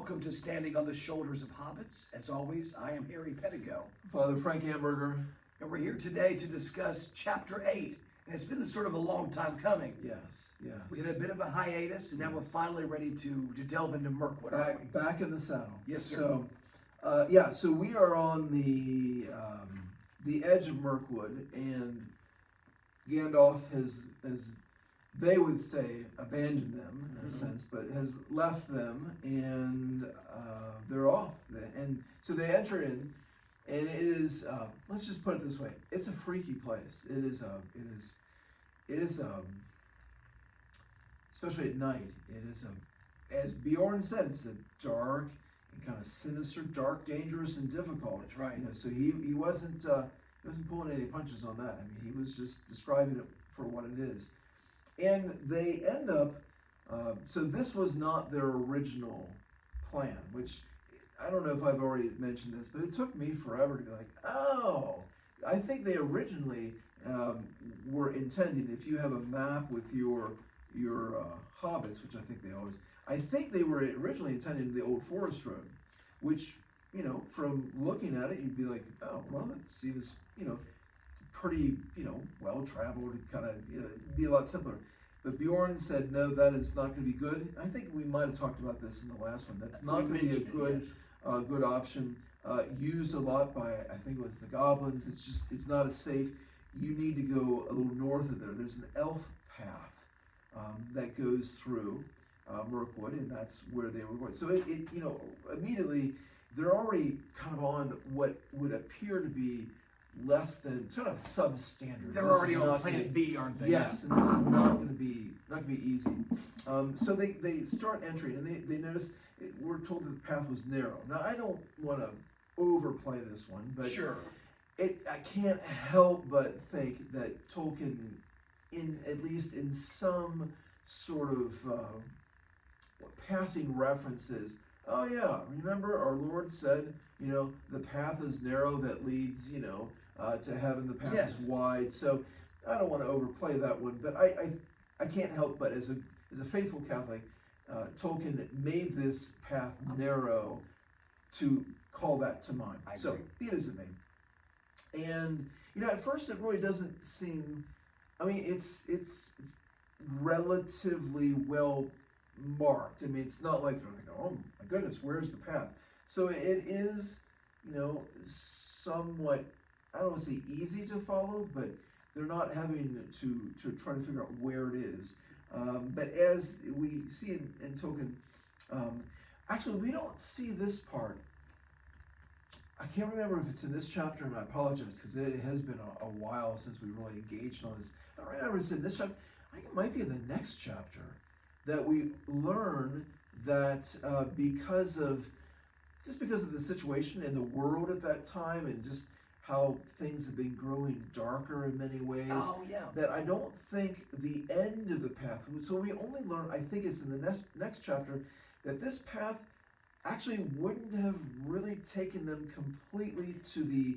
Welcome to Standing on the Shoulders of Hobbits. As always, I am Harry Pettigo. Father Frank Hamburger. And we're here today to discuss Chapter 8. And it's been sort of a long time coming. Yes. We had a bit of a hiatus, and now we're finally ready to delve into Mirkwood, aren't we? Back in the saddle. Yes, sir. So we are on the edge of Mirkwood, and Gandalf has they would say, abandoned them in a sense, but has left them, and they're off. And so they enter in, and it is, let's just put it this way, it's a freaky place. It is, especially at night, it is as Bjorn said, it's a dark and kind of sinister, dark, dangerous, and difficult. That's right. You know, so he wasn't pulling any punches on that. I mean, he was just describing it for what it is. And they end up, so this was not their original plan, which I don't know if I've already mentioned this, but it took me forever to be like, oh, I think they originally were intending, if you have a map with your hobbits, which I think they were originally intending the Old Forest Road, which, you know, from looking at it, you'd be like, oh, well, it seems, you know, pretty, you know, well-traveled, kind of, you know, be a lot simpler. But Bjorn said, no, that is not going to be good. I think we might have talked about this in the last one. That's not going to be a good, good option. Used a lot by, I think it was the goblins. It's not as safe. You need to go a little north of there. There's an elf path that goes through Mirkwood, and that's where they were going. So it you know, immediately they're already kind of on what would appear to be less than sort of substandard. They're already on Planet B, aren't they? Yes, and this is not going to be easy. So they start entering, and they notice we're told that the path was narrow. Now I don't want to overplay this one, but sure, I can't help but think that Tolkien, at least in some sort of passing references. Oh yeah, remember our Lord said, you know, the path is narrow that leads, you know, to heaven. The path is wide. So I don't want to overplay that one, but I can't help but as a faithful Catholic, Tolkien made this path narrow to call that to mind. So be it as it may. And you know, at first it really doesn't seem. I mean, it's relatively well marked. I mean, it's not like they're like, oh my goodness, where's the path? So it is, you know, somewhat, I don't want to say easy to follow, but they're not having to try to figure out where it is. But as we see in Tolkien, actually we don't see this part. I can't remember if it's in this chapter, and I apologize because it has been a while since we really engaged on this. I don't remember if it's in this chapter. I think it might be in the next chapter that we learn that because of the situation in the world at that time, and just how things have been growing darker in many ways, that I don't think the end of the path, so we only learn, I think it's in the next chapter, that this path actually wouldn't have really taken them completely to the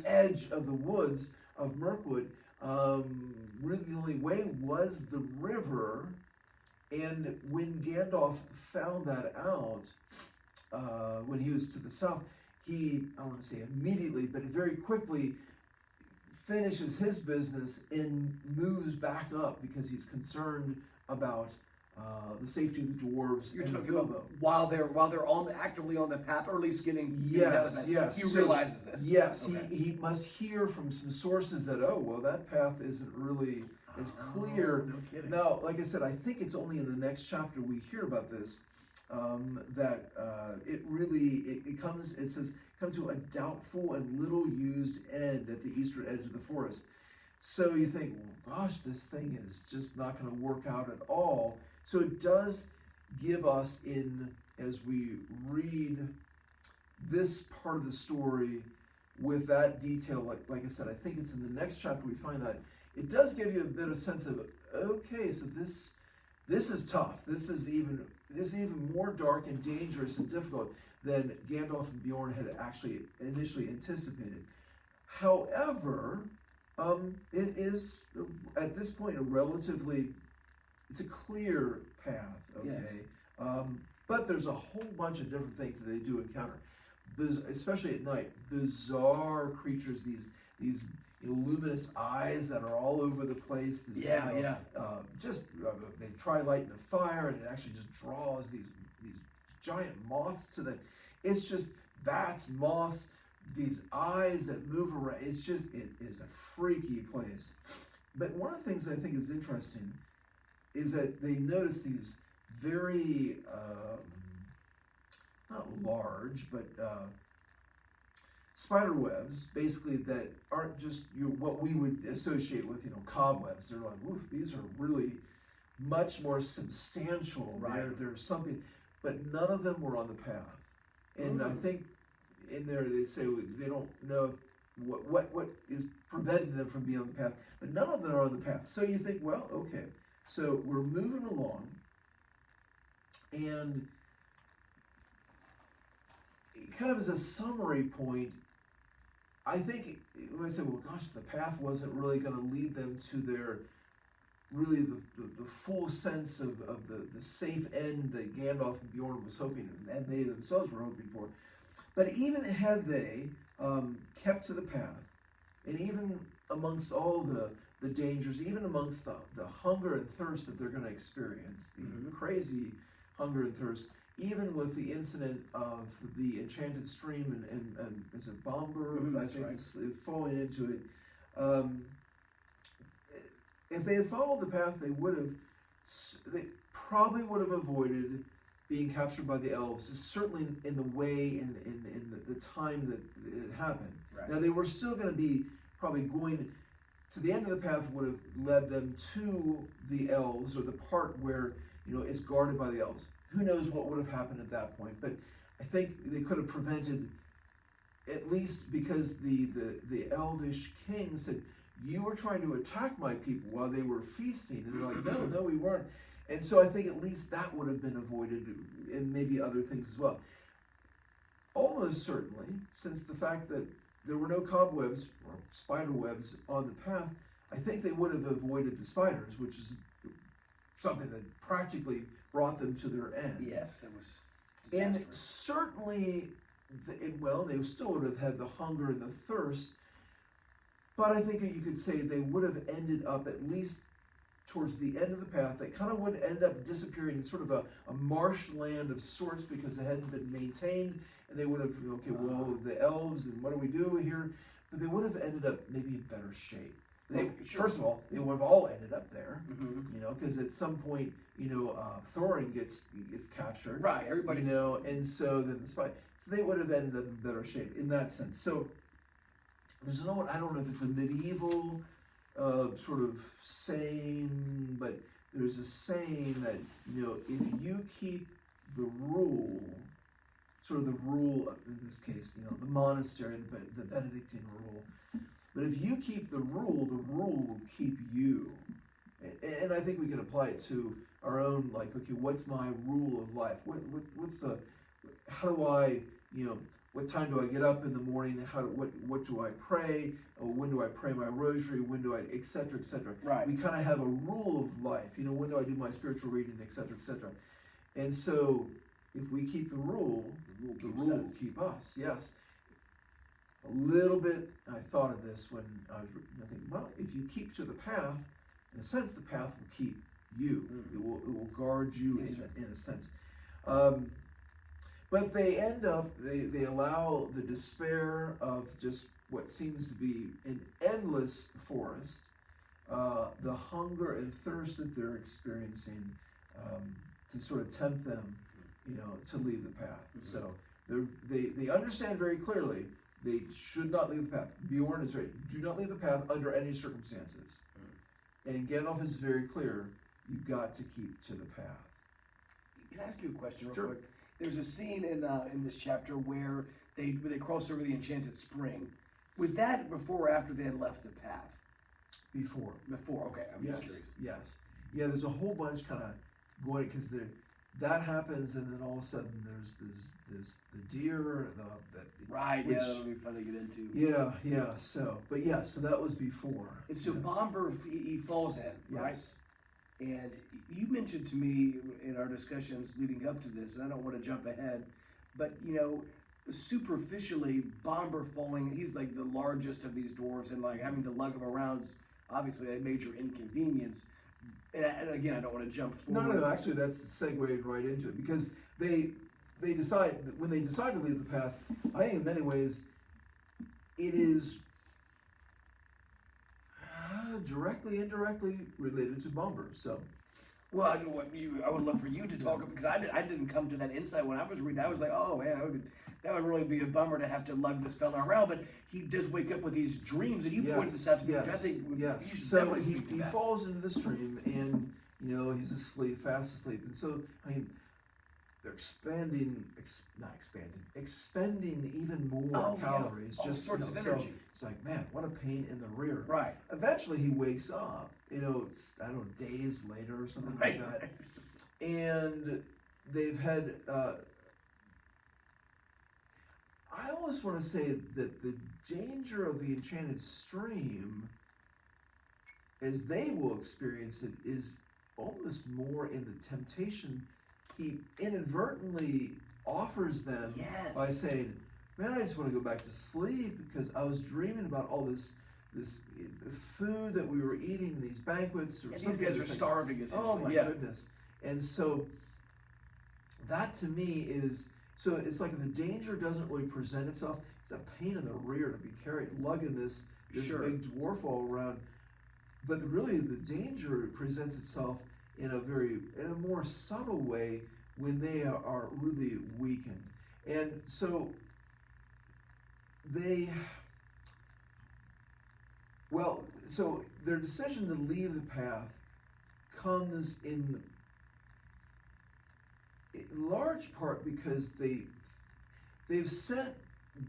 edge of the woods of Mirkwood. Really the only way was the river. And when Gandalf found that out, when he was to the south, he, I don't want to say immediately, but very quickly finishes his business and moves back up because he's concerned about the safety of the dwarves. You're talking about while they're actively on the path, or at least getting yes. He realizes this. Yes, he must hear from some sources that, oh well, that path isn't really as clear. No kidding. Now, like I said, I think it's only in the next chapter we hear about this, that it really comes. It says, "Come to a doubtful and little used end at the eastern edge of the forest." So you think, well, gosh, this thing is just not going to work out at all. So it does give us, as we read this part of the story with that detail, like I said, I think it's in the next chapter we find that. It does give you a bit of sense of, okay, so this is tough. This is even more dark and dangerous and difficult than Gandalf and Bjorn had actually initially anticipated. However, it is at this point it's a clear path. Okay, yes. But there's a whole bunch of different things that they do encounter, especially at night. Bizarre creatures, these luminous eyes that are all over the place. This, they try lighting a fire, and it actually just draws these giant moths to the. It's just bats, moths, these eyes that move around. It is a freaky place. But one of the things I think is interesting is that they notice these very not large, but spider webs, basically, that aren't just what we would associate with cobwebs. They're like, oof, these are really much more substantial. Right. There's something, but none of them were on the path. And I think in there they say they don't know what is preventing them from being on the path, but none of them are on the path. So you think, well, okay, so we're moving along, and kind of as a summary point, I think when I say, well, gosh, the path wasn't really going to lead them to their really the full sense of the safe end that Gandalf and Bjorn was hoping, and they themselves were hoping for. But even had they kept to the path, and even amongst all the dangers, even amongst the hunger and thirst that they're going to experience, the crazy hunger and thirst, even with the incident of the enchanted stream and is it Bomber? I think right. It's falling into it. If they had followed the path, they probably would have avoided being captured by the elves, certainly in the way, in the time that it happened. Right. Now, they were still going to be probably going to the end of the path, would have led them to the elves, or the part where it's guarded by the elves. Who knows what would have happened at that point? But I think they could have prevented, at least because the elvish king said, you were trying to attack my people while they were feasting. And they're like, no, we weren't. And so I think at least that would have been avoided, and maybe other things as well. Almost certainly, since the fact that there were no cobwebs or spider webs on the path, I think they would have avoided the spiders, which is something that practically brought them to their end. Yes, it was And disastrous. certainly, they still would have had the hunger and the thirst, but I think you could say they would have ended up at least towards the end of the path. They kind of would end up disappearing in sort of a marshland of sorts, because it hadn't been maintained, and they would have, the elves, and what do we do here? But they would have ended up maybe in better shape. First of all, they would have all ended up there, because at some point, Thorin gets captured, Right, everybody's and so then so they would have ended up in better shape in that sense. So there's I don't know if it's a medieval sort of saying, but there's a saying that if you keep the rule, sort of the rule in this case, the monastery, the Benedictine rule. But if you keep the rule will keep you. And I think we can apply it to our own, like, okay, what's my rule of life? How do I, what time do I get up in the morning? What do I pray? When do I pray my rosary? When do I, et cetera, et cetera. Right. We kind of have a rule of life. When do I do my spiritual reading, et cetera, et cetera. And so if we keep the rule will keep us. Yes. A little bit, I thought of this when I was thinking, well, if you keep to the path, in a sense, the path will keep you. It will guard you in a sense. But they end up, they allow the despair of just what seems to be an endless forest, the hunger and thirst that they're experiencing, to sort of tempt them, to leave the path. So they understand very clearly they should not leave the path. Bjorn is right. Do not leave the path under any circumstances. And Gandalf is very clear. You've got to keep to the path. Can I ask you a question real Sure. quick? There's a scene in this chapter where they cross over the enchanted spring. Was that before or after they had left the path? Before. Before. Okay, I'm just curious. Yes. Yeah, there's a whole bunch kind of going, because that happens, and then all of a sudden there's the deer, Right. which, that'll be fun to get into. Yeah. So that was before. And so Yes. Bomber he falls in, right? Yes. And you mentioned to me in our discussions leading up to this, and I don't want to jump ahead, but superficially, Bomber falling, he's like the largest of these dwarves, and like having to lug him around is obviously a major inconvenience. And again, I don't want to jump forward. No, actually, that's segued right into it, because they decide when they decide to leave the path. I think in many ways, it is directly, indirectly related to Bomber. So, Well, I would love for you to talk, because I didn't come to that insight when I was reading. I was like, oh man, that would really be a bummer to have to lug this fella around. But he does wake up with these dreams, and you pointed this out to me, which I think you should so definitely he speak to that. falls into the stream, and he's asleep, fast asleep, and so they're expending even more calories. All just sorts of so energy. it's like, man, what a pain in the rear. Right. Eventually, he wakes up. It's, I don't know, days later or something Right. like that, and they've had. I almost want to say that the danger of the enchanted stream, as they will experience it, is almost more in the temptation he inadvertently offers them by saying, man, I just want to go back to sleep because I was dreaming about all this food that we were eating, these banquets. And these guys are starving, essentially. Oh my goodness. And so that to me is, so it's like the danger doesn't really present itself. It's a pain in the rear to be carried, lugging this big dwarf all around. But really the danger presents itself in a more subtle way when they are really weakened. And so so their decision to leave the path comes in large part because they've sent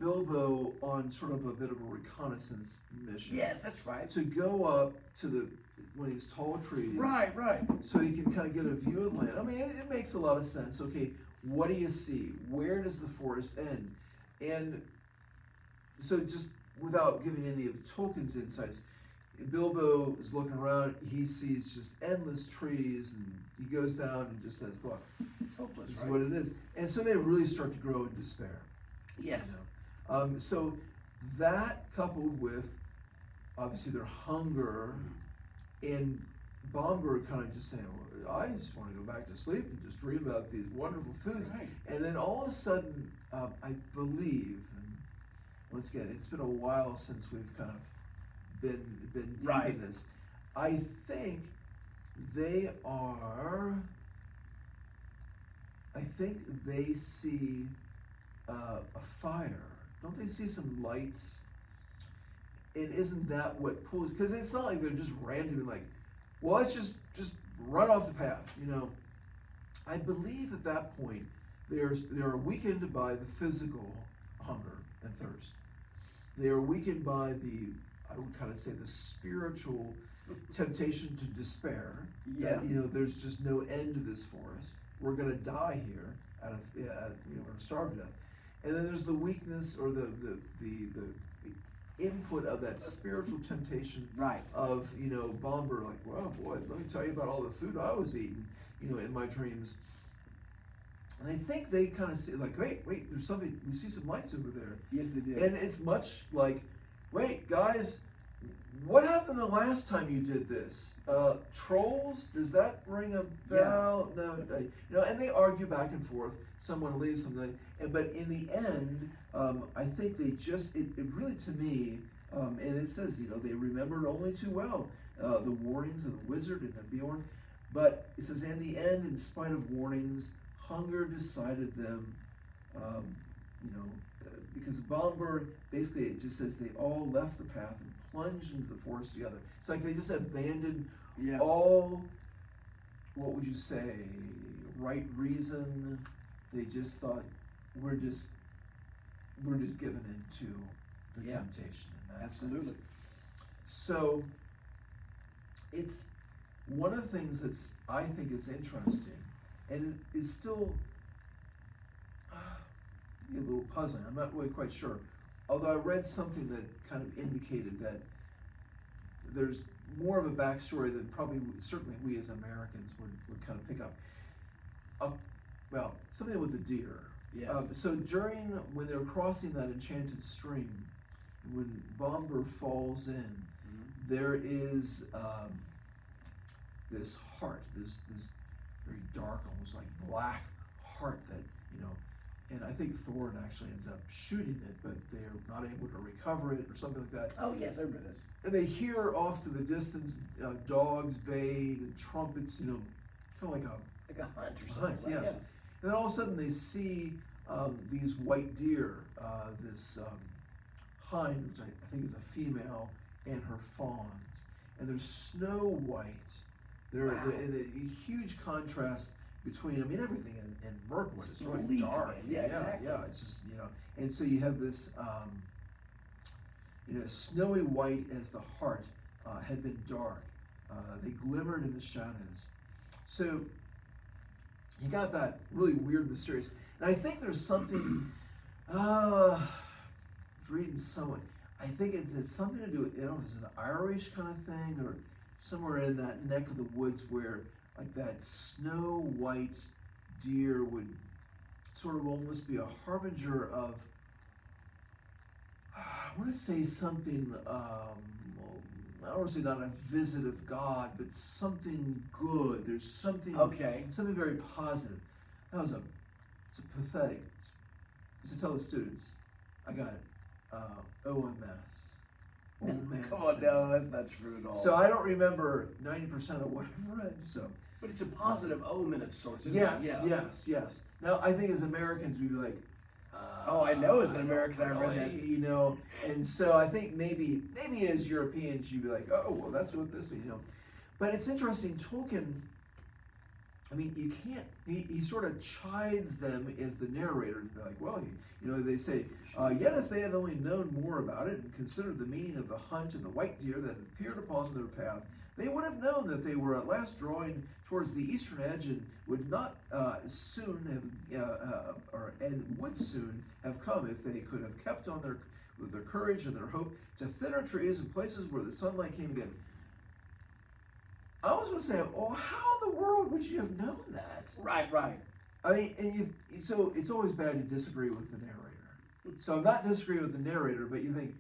Bilbo on sort of a bit of a reconnaissance mission. Yes, that's right. To go up to one of these tall trees. Right. So you can kind of get a view of land. I mean, it makes a lot of sense. Okay, what do you see? Where does the forest end? And so just without giving any of Tolkien's insights, Bilbo is looking around, he sees just endless trees, and he goes down and just says, look, it's hopeless, this is what it is. And so they really start to grow in despair. Yes. So that coupled with, obviously, their hunger, and Bomber kind of just saying, well, I just want to go back to sleep and just dream about these wonderful foods. Right. And then all of a sudden, I believe, and once again, it's been a while since we've kind of been deep in this. I think they see a fire. Don't they see some lights? And isn't that what pulls? Because it's not like they're just randomly like, well, let's just run off the path. I believe at that point they're weakened by the physical hunger and thirst. They are weakened by I would kind of say the spiritual temptation to despair. Yeah. That, there's just no end to this forest. We're going to die here we're going to starve to death. And then there's the weakness or the input of that spiritual temptation of, Bomber, like, well, boy, let me tell you about all the food I was eating, in my dreams. And I think they kind of see, like, wait, there's something, we see some lights over there. Yes, they do. And it's much like, wait, guys, what happened the last time you did this? Trolls? Does that ring a bell? Yeah. No, and they argue back and forth. Someone leaves something, but in the end, I think they just, it really, to me, and it says, they remembered only too well the warnings of the wizard and of Bjorn, but it says, in the end, in spite of warnings, hunger decided them, because Bomber, basically, it just says they all left the path and plunged into the forest together. It's like they just abandoned all, what would you say, right reason. They just thought, we're just given into the temptation in that Absolutely. sense. So it's one of the things that's, I think, is interesting, and it's still a little puzzling. I'm not really quite sure. Although I read something that kind of indicated that there's more of a backstory than probably certainly we as Americans would kind of pick up. Well, something with the deer. Yes. So when they're crossing that enchanted stream, when Bomber falls in, there is this heart, this very dark, almost like black heart that, and I think Thorin actually ends up shooting it, but they're not able to recover it or something like that. Oh yes, I remember this. And they hear off to the distance dogs baying and trumpets, kind of like a hunt or something. hunt, yes. Yeah. And then all of a sudden they see these white deer, this hind, which I think is a female, and her fawns, and they're snow white. They're Wow. a huge contrast between, everything in Mirkwood is really bleak, dark. man. Yeah, exactly. Yeah, it's just, and so you have this, snowy white as the heart had been dark. They glimmered in the shadows. So you got that really weird, mysterious, and I think there's something, reading someone, I think it's something to do with, it's an Irish kind of thing, or somewhere in that neck of the woods where like that snow white deer would sort of almost be a harbinger of, I want to say something, I don't want to say not a visit of God, but something good. There's something very positive. It's a pathetic, as I tell the students, I got OMS. Old man Come on, syndrome. no, that's not true at all. So I don't remember 90% of what I've read. So, but it's a positive omen of sorts. Isn't yes, it? Yeah. yes. Now I think as Americans we'd be like, oh, I know as an American I read that. And so I think maybe as Europeans you'd be like, oh well, that's what this is, But it's interesting. Tolkien, you can't. He sort of chides them as the narrator to be like, well, they say, yet if they had only known more about it and considered the meaning of the hunt and the white deer that appeared upon their path, they would have known that they were at last drawing towards the eastern edge and would not soon have, and would soon have come if they could have kept on with their courage and their hope to thinner trees and places where the sunlight came again. I was going to say, how in the world would you have known that? Right. So it's always bad to disagree with the narrator. So I'm not disagreeing with the narrator, but you think,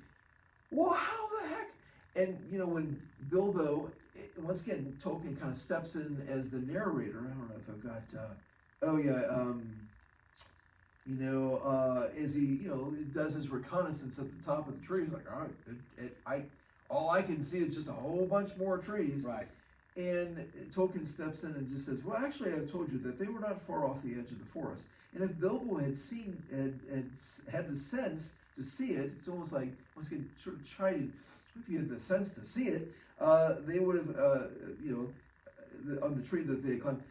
well, how the heck? And when Bilbo, once again, Tolkien kind of steps in as the narrator. I don't know if I've got. As he does his reconnaissance at the top of the tree, he's like, all I can see is just a whole bunch more trees. Right. And Tolkien steps in and just says, well, actually, I've told you that they were not far off the edge of the forest. And if Bilbo had had the sense to see it, it's almost like, once again, sort of chiding, if you had the sense to see it, they would have, on the tree that they climbed,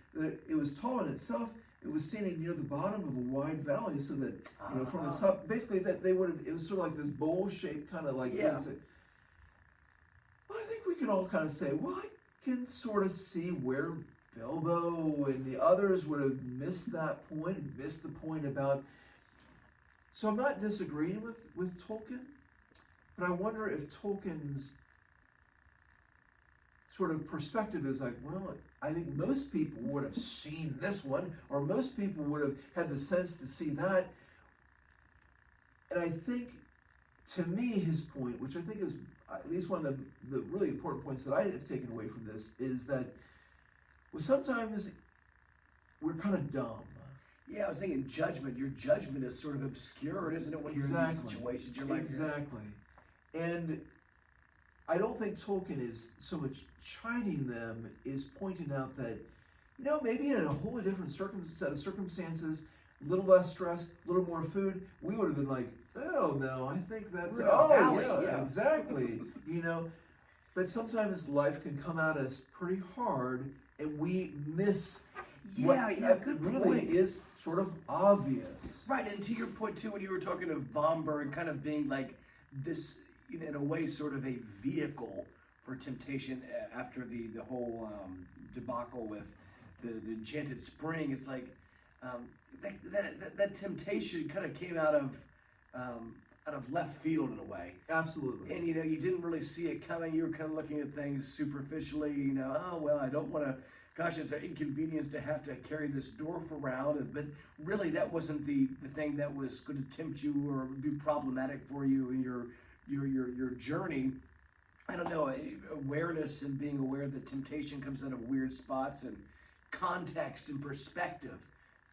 it was tall in itself. It was standing near the bottom of a wide valley, so that, from its top, basically that they would have, it was sort of like this bowl-shaped kind of like, yeah. Well, I think we can all kind of say, well, I can sort of see where Bilbo and the others would have missed that point, missed the point about. So I'm not disagreeing with Tolkien, but I wonder if Tolkien's sort of perspective is like, well, I think most people would have seen this one, or most people would have had the sense to see that. And I think, to me, his point, which I think is at least one of the really important points that I have taken away from this, is that sometimes we're kind of dumb. Yeah, I was thinking judgment. Your judgment is sort of obscured, isn't it, when you're in these situations? You're like, exactly. And I don't think Tolkien is so much chiding them, is pointing out that, maybe in a wholly different set of circumstances, a little less stress, a little more food, we would have been like, oh no, I think that's, yeah, exactly. But sometimes life can come at us pretty hard, and we miss good really point. is sort of obvious. Right, and to your point too, when you were talking of Bomber and kind of being like this, in a way, sort of a vehicle for temptation after the whole debacle with the enchanted spring, it's like that temptation kind of came out of out of left field in a way. Absolutely. And, you didn't really see it coming. You were kind of looking at things superficially, oh, well, I don't want to, gosh, it's an inconvenience to have to carry this dwarf around. But really, that wasn't the thing that was going to tempt you or be problematic for you in your journey. I don't know, awareness and being aware that temptation comes out of weird spots, and context and perspective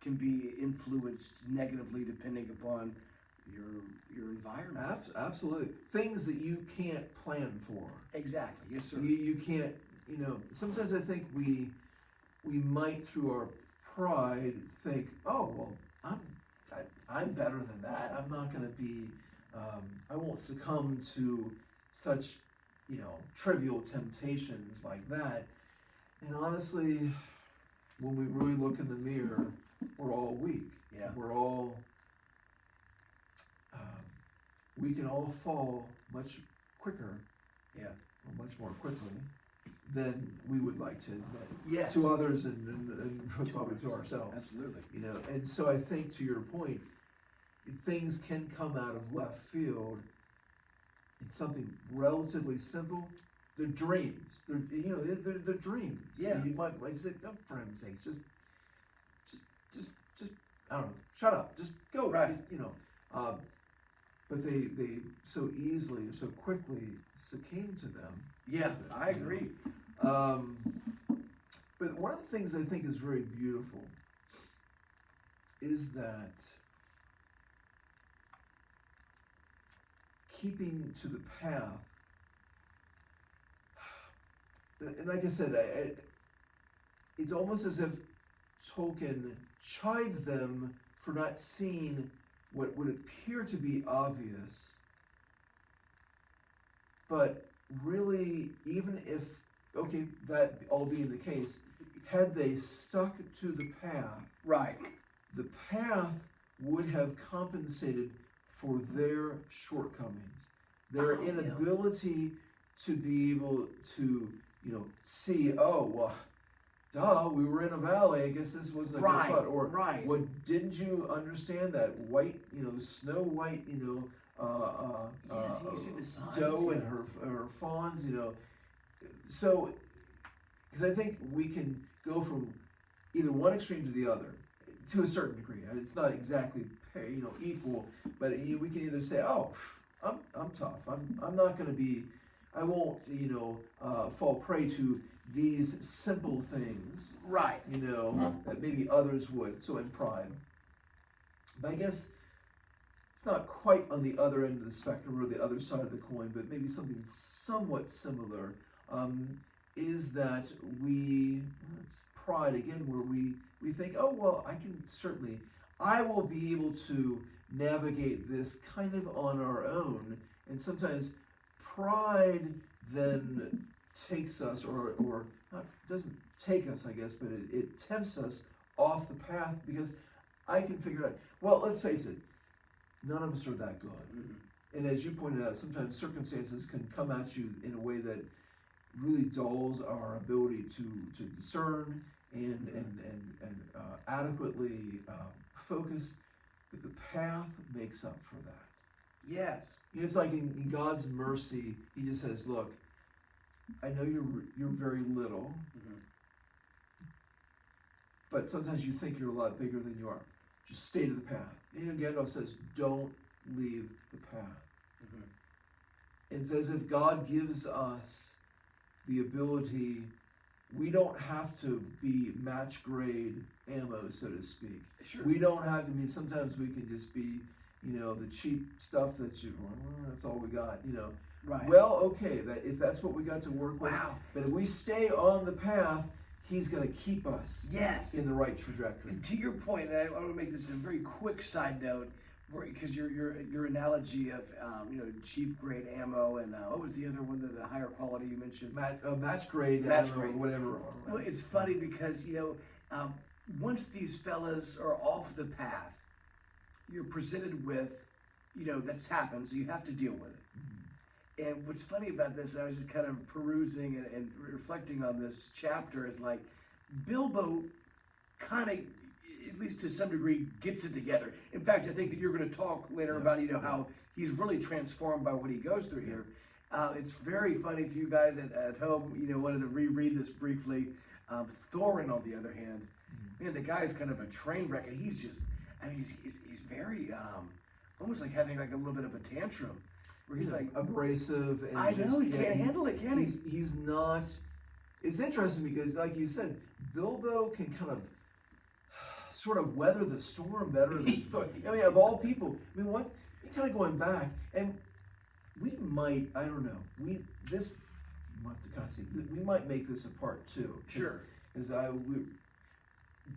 can be influenced negatively depending upon your environment. Absolutely. Things that you can't plan for. Exactly. Yes, sir. You can't, sometimes I think we might through our pride think, oh, well, I'm better than that. I'm not going to be, I won't succumb to such, trivial temptations like that. And honestly, when we really look in the mirror, we're all weak. Yeah. We're all, we can all fall much quicker. Yeah. Or much more quickly than we would like to admit. Yes. To others and probably to ourselves. Absolutely. And so I think to your point, things can come out of left field. It's something relatively simple. They're dreams. They're dreams. Yeah. So you might say, oh, for heaven's sakes, just I don't know, shut up, just go. Right. But they so easily, so quickly succumb to them. Yeah, I agree. But one of the things I think is very beautiful is that keeping to the path, and like I said, it's almost as if Tolkien chides them for not seeing what would appear to be obvious, but really, even if, okay, that all being the case, had they stuck to the path, right, the path would have compensated for their shortcomings, their inability to be able to, see, oh, well, duh, we were in a valley, I guess this wasn't a good spot. Or, what, didn't you understand that white, Snow White, you see the signs, doe and her fawns, So, because I think we can go from either one extreme to the other, to a certain degree. It's not exactly, equal, but we can either say, oh, I'm tough. I'm not going to be, I won't, fall prey to these simple things, right? That maybe others would. So in pride, but I guess it's not quite on the other end of the spectrum or the other side of the coin, but maybe something somewhat similar. Is that it's pride again, where we think, oh well, I will be able to navigate this kind of on our own, and sometimes pride then takes us, or not, doesn't take us, I guess, but it tempts us off the path, because I can figure out, well, let's face it, none of us are that good. Mm-hmm. And as you pointed out, sometimes circumstances can come at you in a way that really dulls our ability to discern and adequately focus, but the path makes up for that. Yes. It's like in God's mercy, He just says, look, I know you're very little, mm-hmm. but sometimes you think you're a lot bigger than you are. Just stay to the path. Gandalf says, don't leave the path. Mm-hmm. It's as if God gives us the ability, we don't have to be match grade ammo, so to speak. Sure. We don't have to be, sometimes we can just be, the cheap stuff that that's all we got, Right. Well, okay, if that's what we got to work with. Wow. But if we stay on the path, He's going to keep us in the right trajectory. And to your point, and I want to make this a very quick side note, because your analogy of cheap grade ammo and what was the other one, the higher quality you mentioned? Match grade, or whatever. Well, it's funny because once these fellas are off the path, you're presented with that's happened, so you have to deal with it. Mm-hmm. And what's funny about this, I was just kind of perusing and reflecting on this chapter, is like Bilbo kind of at least to some degree, gets it together. In fact, I think that you're going to talk later about, how he's really transformed by what he goes through here. It's very funny if you guys at home, wanted to reread this briefly. Thorin, on the other hand, man, the guy's kind of a train wreck, and he's just, he's very, almost like having like a little bit of a tantrum, where he's like abrasive, and I know, he can't handle it, can he? He's not. It's interesting because, like you said, Bilbo can kind of sort of weather the storm better than Thorin. Of all people, what? Kind of going back, and we might, I don't know, we'll have to kind of see, we might make this a part two. Sure.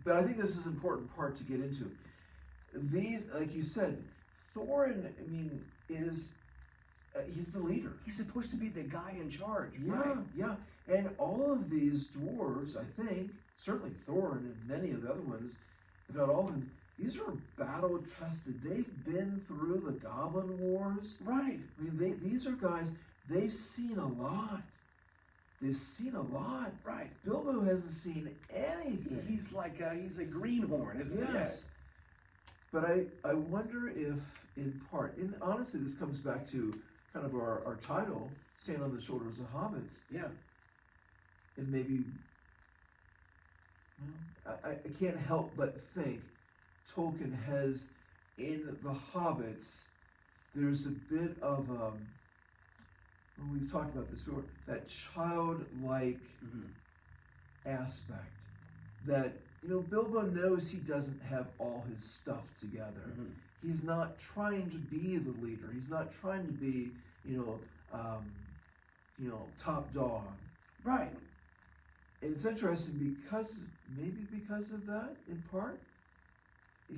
But I think this is an important part to get into. These, like you said, Thorin, he's the leader. He's supposed to be the guy in charge. Yeah, right? Yeah. And all of these dwarves, I think, certainly Thorin and many of the other ones, if not all of them, these are battle tested. They've been through the Goblin Wars. Right. These are guys, they've seen a lot. They've seen a lot. Right. Bilbo hasn't seen anything. He's like, he's a greenhorn, isn't he? Yes. But I wonder if, in part, and honestly, this comes back to kind of our title, Stand on the Shoulders of Hobbits. Yeah. And maybe, I can't help but think Tolkien has, in the Hobbits, there's a bit of, we've talked about this before, that childlike aspect that, Bilbo knows he doesn't have all his stuff together. He's not trying to be the leader. He's not trying to be, top dog. Right. And it's interesting maybe because of that, in part,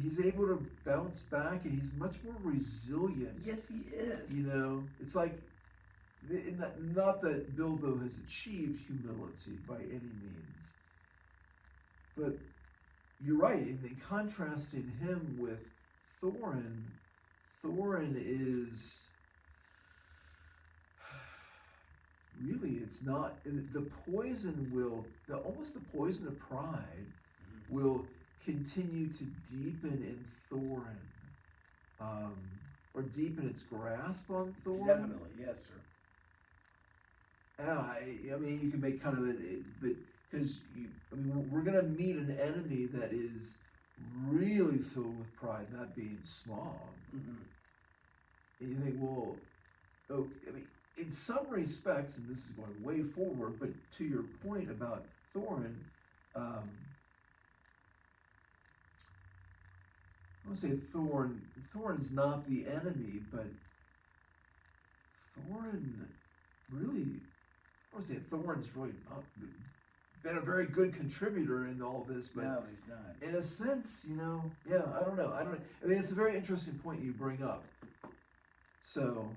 he's able to bounce back, and he's much more resilient. Yes, he is. It's like, not that Bilbo has achieved humility by any means, but you're right, in contrasting him with Thorin is really, it's not, the poison almost the poison of pride will continue to deepen in Thorin, or deepen its grasp on Thorin. Definitely, yes, sir. You can make kind of but because we're going to meet an enemy that is really filled with pride, that being Smaug. And you think, well, in some respects, and this is going way forward, but to your point about Thorin, I want to say Thorin's not the enemy, but Thorin really, I want to say Thorin's really not been a very good contributor in all this, but no, he's not. In a sense, I don't know. It's a very interesting point you bring up. So,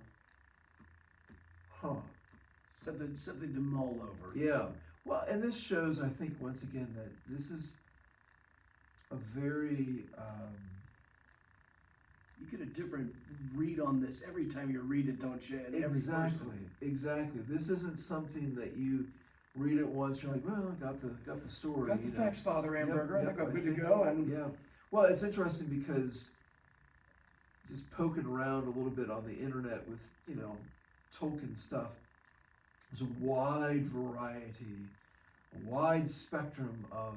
Something to mull over. Yeah. Well, and this shows, I think, once again, that this is a very... you get a different read on this every time you read it, don't you? And Exactly. This isn't something that you read it once, you're like, well, I got the story. Got the facts, Father Amberger. Yep, I think I'm good to go. And yeah. Well, it's interesting because just poking around a little bit on the internet with, Tolkien stuff, there's a wide variety, a wide spectrum of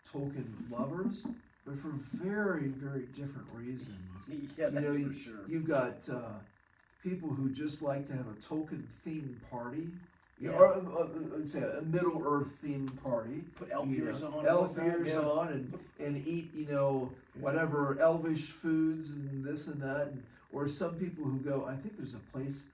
Tolkien lovers, but for very, very different reasons. Yeah, that's for sure. You've got people who just like to have a Tolkien-themed party, or say a Middle-earth themed party. Put elf ears on. Elf ears on, and eat, whatever elvish foods and this and that. Or some people who go, I think there's a place.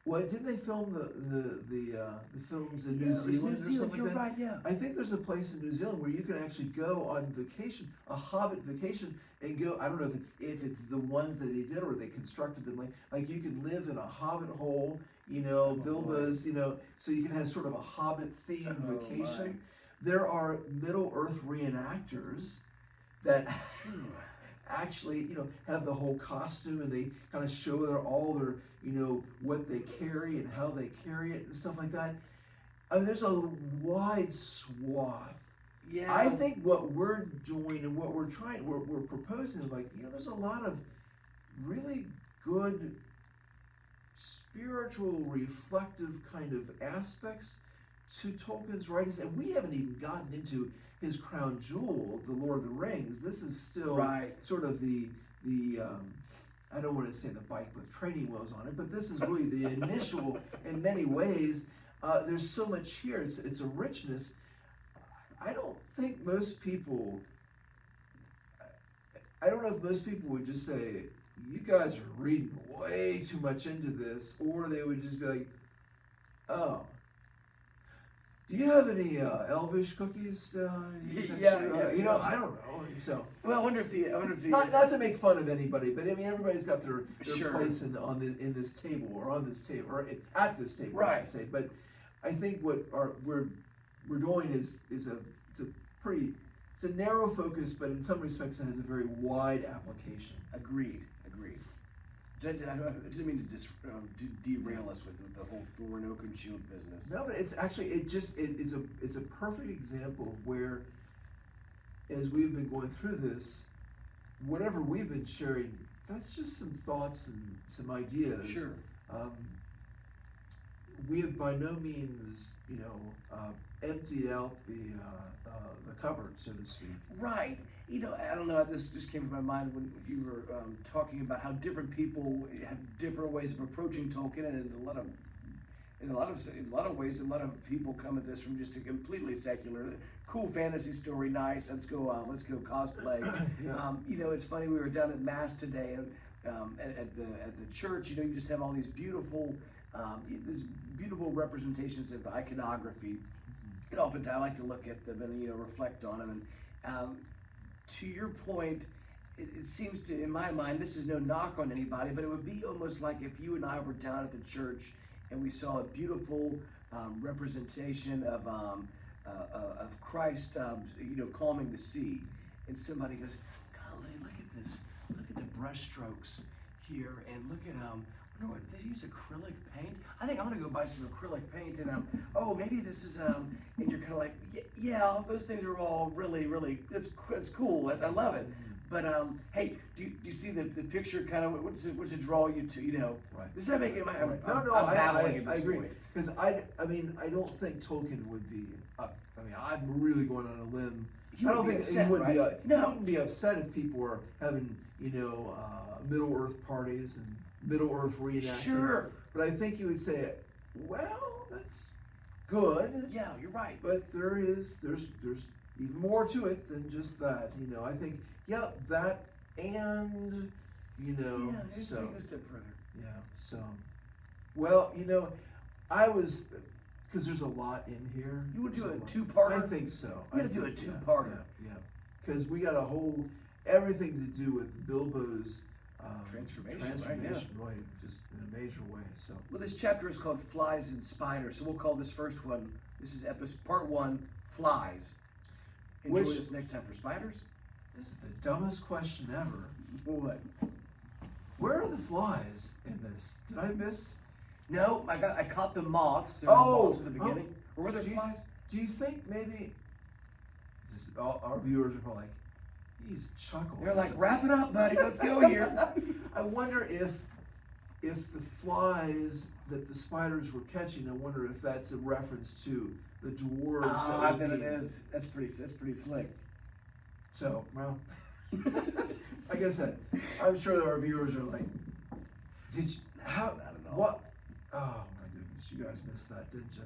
Well, didn't they film the films in New Zealand or something like that? Right, yeah. I think there's a place in New Zealand where you can actually go on vacation, a Hobbit vacation, and go. I don't know if it's the ones that they did or they constructed them. Like you can live in a Hobbit hole, Bilbo's, so you can have sort of a Hobbit themed vacation. My. There are Middle Earth reenactors that actually, have the whole costume, and they kind of show all their, what they carry and how they carry it and stuff like that. There's a wide swath Yeah. I think what we're doing and what we're proposing, like, there's a lot of really good spiritual, reflective kind of aspects to Tolkien's writings, and we haven't even gotten into his crown jewel, The Lord of the Rings. This is still sort of the I don't want to say the bike with training wheels on it, but this is really the initial in many ways. There's so much here. It's a richness. I don't think most people, I don't know if most people would just say, you guys are reading way too much into this, or they would just be like, oh, do you have any Elvish cookies? I don't know. So, well, I wonder if the not to make fun of anybody, but I mean, everybody's got their place in this table, or on this table, or at this table, I should say. But I think what we're doing is it's a narrow focus, but in some respects it has a very wide application. Agreed. I didn't mean to derail us with the whole Thorin Oakenshield business. No, but it's actually it's a perfect example of where, as we've been going through this, whatever we've been sharing, that's just some thoughts and some ideas. Sure. We have by no means, emptied out the cupboard, so to speak. Right. I don't know. This just came to my mind when you were talking about how different people have different ways of approaching Tolkien, and in a lot of ways, a lot of people come at this from just a completely secular, cool fantasy story. Nice. Let's go cosplay. Yeah. It's funny. We were down at Mass today, and at the church. You just have all these beautiful representations of iconography. And oftentimes I like to look at them and reflect on them. And to your point, it seems to, in my mind, this is no knock on anybody, but it would be almost like if you and I were down at the church and we saw a beautiful representation of Christ, calming the sea, and somebody goes, "Golly, look at this! Look at the brush strokes here, and look at what they use acrylic paint. I think I'm gonna go buy some acrylic paint, and maybe this is and you're kind of like, yeah, those things are all really, it's cool. I love it. But hey, do you see the picture? Kind of what's it draw you to? Right. Does that make it? I agree. Because I don't think Tolkien would be. I'm really going on a limb. I don't think he would be. He wouldn't be upset if people were having Middle Earth parties and Middle Earth reenacting. Sure. But I think you would say, well, that's good. Yeah, you're right. But there's even more to it than just that. I think, that and so take a step further. Yeah. So, well, I was, because there's a lot in here. You would do a two-parter? I think so. We got to do a two-parter. Yeah. Because we got everything to do with Bilbo's transformation, right? Just in a major way. So, well, this chapter is called Flies and Spiders, so we'll call this first one. This is part 1, Flies. Enjoy this next time for spiders. This is the dumbest question ever. What? Where are the flies in this? Did I miss? No, I caught the moths. There were moths at the beginning. Or were there flies? Do you think maybe our viewers are probably like, he's chuckling. They're like, wrap it up, buddy. Let's go here. I wonder if the flies that the spiders were catching, I wonder if that's a reference to the dwarves. I bet it is. That's pretty slick. So, well, like I said, I'm sure that our viewers are like, I don't know. What? Oh my goodness, you guys missed that, didn't you?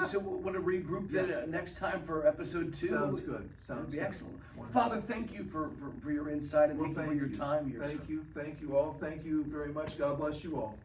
So we'll want to regroup that next time for episode 2. Sounds good. That'd be excellent. Wonderful. Father, thank you for your insight and thank you for your time here. Thank you all. Thank you very much. God bless you all.